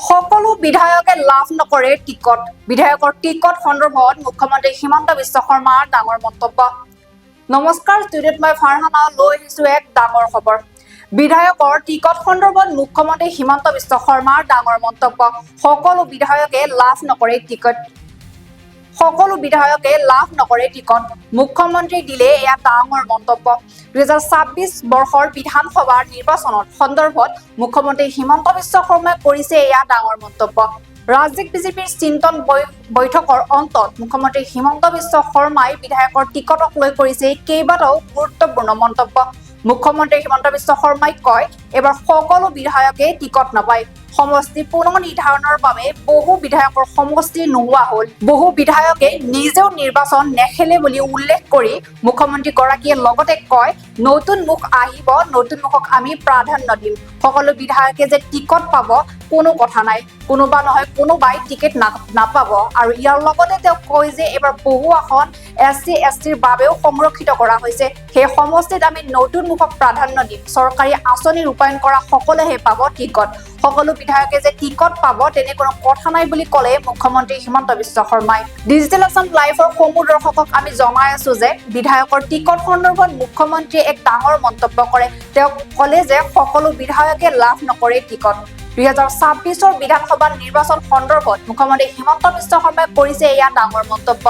সকলো বিধায়কে লাভ নকৰে টিকট বিধায়কৰ টিকট সন্দৰ্ভত মুখ্যমন্ত্ৰী হিমন্ত বিশ্ব শৰ্মাৰ ডাঙৰ মন্তব্য। নমস্কাৰ, ষ্টুডিঅ'ত মই ফাৰহানা লৈ আহিছো এক ডাঙৰ খবৰ। বিধায়কৰ টিকট সন্দৰ্ভত মুখ্যমন্ত্ৰী হিমন্ত বিশ্ব শৰ্মাৰ ডাঙৰ মন্তব্য। সকলো বিধায়কে লাভ নকৰে টিকট মুখ্যমন্ত্ৰী দিলে এয়া ডাঙৰ মন্তব্য। 2026 বৰ্ষৰ বিধানসভাৰ নিৰ্বাচনৰ সন্দৰ্ভত মুখ্যমন্ত্ৰী হিমন্ত বিশ্ব শৰ্মাই কৰিছে এয়া ডাঙৰ মন্তব্য। ৰাজ্যিক বিজেপিৰ চিন্তন বৈঠকৰ অন্তত মুখ্যমন্ত্ৰী হিমন্ত বিশ্ব শৰ্মাই বিধায়কৰ টিকটক লৈ কৰিছে কেইবাটাও গুৰুত্বপূৰ্ণ মন্তব্য। মুখ্যমন্ত্ৰী হিমন্ত বিশ্ব শৰ্মাই কয়, এবাৰ সকলো বিধায়কে টিকট নাপায়। সমষ্টি পুনৰ নিৰ্ধাৰণৰ বাবে বহু বিধায়কৰ সমষ্টি নোহোৱা হ'ল। বহু বিধায়কে নিজেও নিৰ্বাচন নেখেলে বুলি উল্লেখ কৰি মুখ্যমন্ত্ৰীগৰাকীয়ে লগতে কয়, নতুন মুখ আহিব, নতুন মুখক আমি প্ৰাধান্য দিম। সকলো বিধায়কে যে টিকট পাব কোনো কথা নাই, কোনোবা নহয় কোনোবাই টিকেট নাপাব। আৰু ইয়াৰ লগতে তেওঁ কয় যে এবাৰ বহু আসন SC/STৰ বাবেও সংৰক্ষিত কৰা হৈছে। সেই সমষ্টিত আমি নতুন মুখক প্ৰাধান্য দিম। চৰকাৰী আঁচনি ৰূপায়ণ কৰা সকলেহে পাব টিকট। সকলো বিধায়কে যে টিকট পাব তেনে কোনো কথা নাই বুলি ক'লে মুখ্যমন্ত্ৰী হিমন্ত বিশ্ব শৰ্মাই। ডিজিটেল আসাম লাইভৰ সমূহ দৰ্শকক আমি জনাই আছো যে বিধায়কৰ টিকট সন্দৰ্ভত মুখ্যমন্ত্ৰীয়ে এক ডাঙৰ মন্তব্য কৰে। তেওঁ ক'লে যে সকলো বিধায়কে লাভ নকৰে টিকট। 2026 বিধানসভা নিৰ্বাচন সন্দৰ্ভত মুখ্যমন্ত্ৰী হিমন্ত বিশ্ব শৰ্মাই কৰিছে এয়া ডাঙৰ মন্তব্য।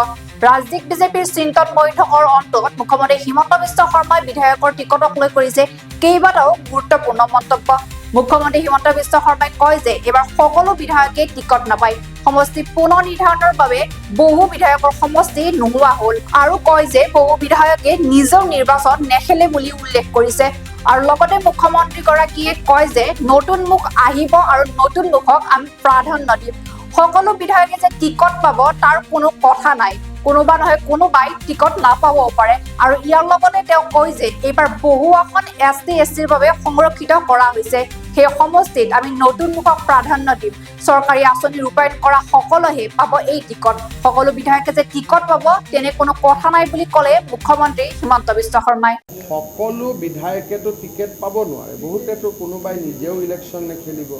ৰাজ্যিক বিজেপিৰ চিন্তন বৈঠকৰ অন্তত মুখ্যমন্ত্ৰী হিমন্ত বিশ্ব শৰ্মাই বিধায়কৰ টিকটক লৈ কৰিছে কেইবাটাও গুৰুত্বপূৰ্ণ মন্তব্য। মুখ্যমন্ত্ৰী হিমন্ত বিশ্ব শৰ্মাই কয় যে এবাৰ সকলো বিধায়কে টিকট নাপায়। সমষ্টি পুনৰ নিৰ্ধাৰণৰ বাবে বহু বিধায়কৰ সমষ্টি নোহোৱা হ'ল আৰু কয় যে বহু বিধায়কে নিজেও নিৰ্বাচন নেখেলে বুলি উল্লেখ কৰিছে। আৰু লগতে মুখ্যমন্ত্ৰীগৰাকীয়ে কয় যে নতুন মুখ আহিব আৰু নতুন মুখক আমি প্ৰাধান্য দিম। সকলো বিধায়কে যে টিকট পাব তাৰ কোনো কথা নাই, কোনোবা নহয় কোনোবাই টিকট নাপাবও পাৰে। আৰু ইয়াৰ লগতে তেওঁ কয় যে এইবাৰ বহু আসন SC/STৰ বাবে সংৰক্ষিত কৰা হৈছে। সেই সমষ্টিত আমি নতুন মুখক প্ৰাধান্য দিম। চৰকাৰী আঁচনি ৰূপায়ণ কৰা সকলেহে পাব এই টিকট। সকলো বিধায়কে যে টিকট পাব তেনে কোনো কথা নাই বুলি ক'লে মুখ্যমন্ত্ৰী হিমন্ত বিশ্ব শৰ্মাই। সকলো বিধায়কেতো টিকেট পাব নোৱাৰে। বহুতেতো কোনোবাই নিজেও ইলেকশ্যন নেখেলিব,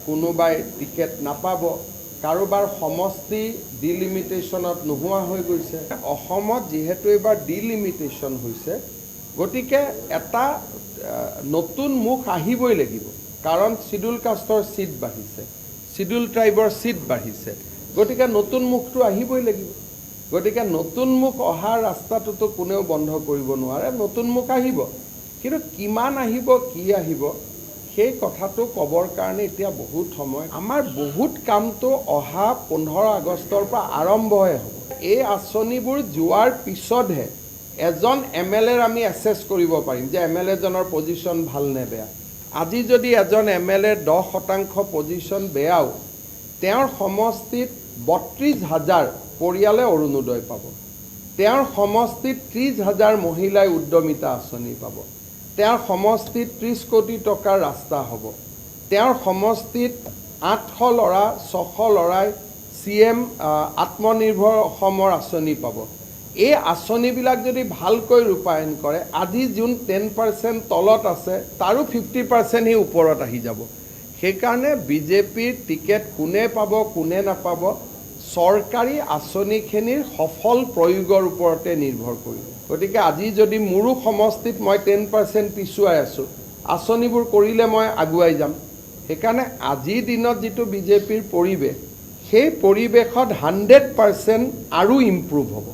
কোনোবাই টিকেট নাপাব, কাৰোবাৰ সমষ্টি ডিলিমিটেশ্যনত নোহোৱা হৈ গৈছে। অসমত যিহেতু এইবাৰ ডিলিমিটেশ্যন হৈছে, গতিকে এটা নতুন মুখ আহিবই লাগিব। কাৰণ চিডুল কাষ্টৰ চিট বাঢ়িছে, চিডুল ট্ৰাইবৰ চিট বাঢ়িছে, গতিকে নতুন মুখটো আহিবই লাগিব। গতিকে নতুন মুখ অহাৰ ৰাস্তাটোতো কোনেও বন্ধ কৰিব নোৱাৰে। নতুন মুখ আহিব, কিন্তু কিমান আহিব, কি আহিব সেই কথাটো ক'বৰ কাৰণে এতিয়া বহুত সময়। আমাৰ বহুত কামটো অহা 15 আগষ্টৰ পৰা আৰম্ভহে হ'ব। এই আঁচনিবোৰ যোৱাৰ পিছতহে এজন MLAৰ আমি এছেছ কৰিব পাৰিম যে MLAজনৰ পজিশ্যন ভাল নে বেয়া। আজি যদি এজন MLAৰ 10% পজিশ্যন বেয়াও, তেওঁৰ সমষ্টিত 32,000 পৰিয়ালে অৰুণোদয় পাব। তেওঁৰ সমষ্টিত 30,000 মহিলাই উদ্যমিতা আঁচনি পাব। তেওঁৰ সমষ্টিত 30 কোটি টকাৰ ৰাস্তা হ'ব। তেওঁৰ সমষ্টিত 800 ল'ৰা 600 ল'ৰাই CM আত্মনিৰ্ভৰ অসমৰ আঁচনি পাব। এই আঁচনিবিলাক যদি ভালকৈ ৰূপায়ণ কৰে, আজি যোন 10% তলত আছে তাৰো 50% সি ওপৰত আহি যাব। সেইকাৰণে বিজেপিৰ টিকেট কোনে পাব কোনে নাপাব চৰকাৰী আঁচনিখিনিৰ সফল প্ৰয়োগৰ ওপৰতে নিৰ্ভৰ কৰিব। গতিকে আজি যদি মোৰো সমষ্টিত মই 10% পিছুৱাই আছোঁ, আঁচনিবোৰ কৰিলে মই আগুৱাই যাম। সেইকাৰণে আজিৰ দিনত যিটো বিজেপিৰ পৰিৱেশ, সেই পৰিৱেশত 100% আৰু ইম্প্ৰুভ হ'ব।